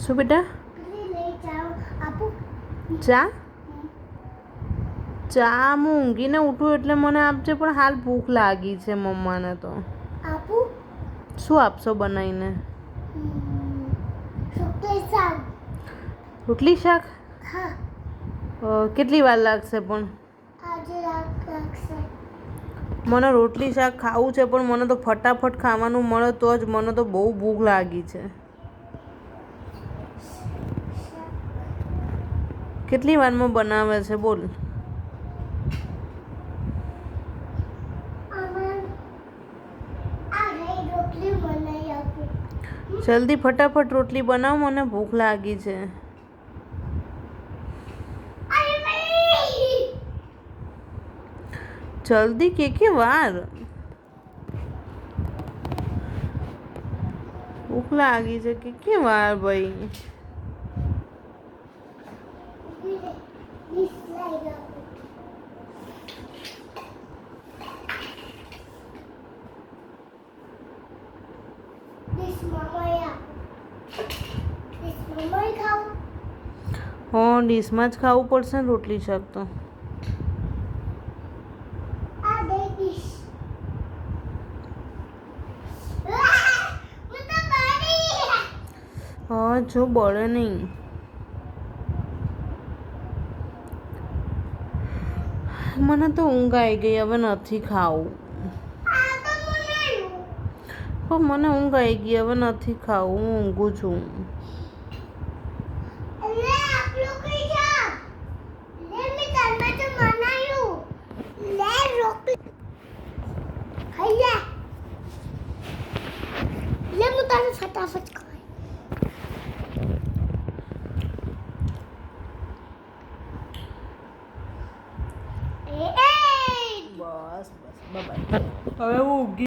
શું બેટા? ચા? ચા હું ઊંઘીને ઉઠું એટલે મને આપજે, પણ હાલ ભૂખ લાગી છે મમ્માને તો. શું આપશો બનાવીને? રોટલી શાક? કેટલી વાર લાગશે પણ? મને રોટલી શાક ખાવું છે, પણ મને તો ફટાફટ ખાવાનું મળે તો જ. મને તો બહુ ભૂખ લાગી છે. કેટલી વારમાં બનાવે છે બોલ? જલ્દી ફટાફટ રોટલી બનાવ, મને ભૂખ લાગી છે. જલ્દી કે વાર? ભૂખ લાગી છે કે વાર ભાઈ? હા, ડીશમાં જ ખાવું પડશે ને રોટલી શાક તો. હા, જો બળે નહીં. મને તો ઊંઘ આવી ગઈ, હવે નથી ખાવું. પણ મને ઊંઘ આવી ગઈ, હવે નથી ખાવું. હું ઊંઘું છું. ફટાફટ બસ બસ, બાય. હવે હું ઊંઘી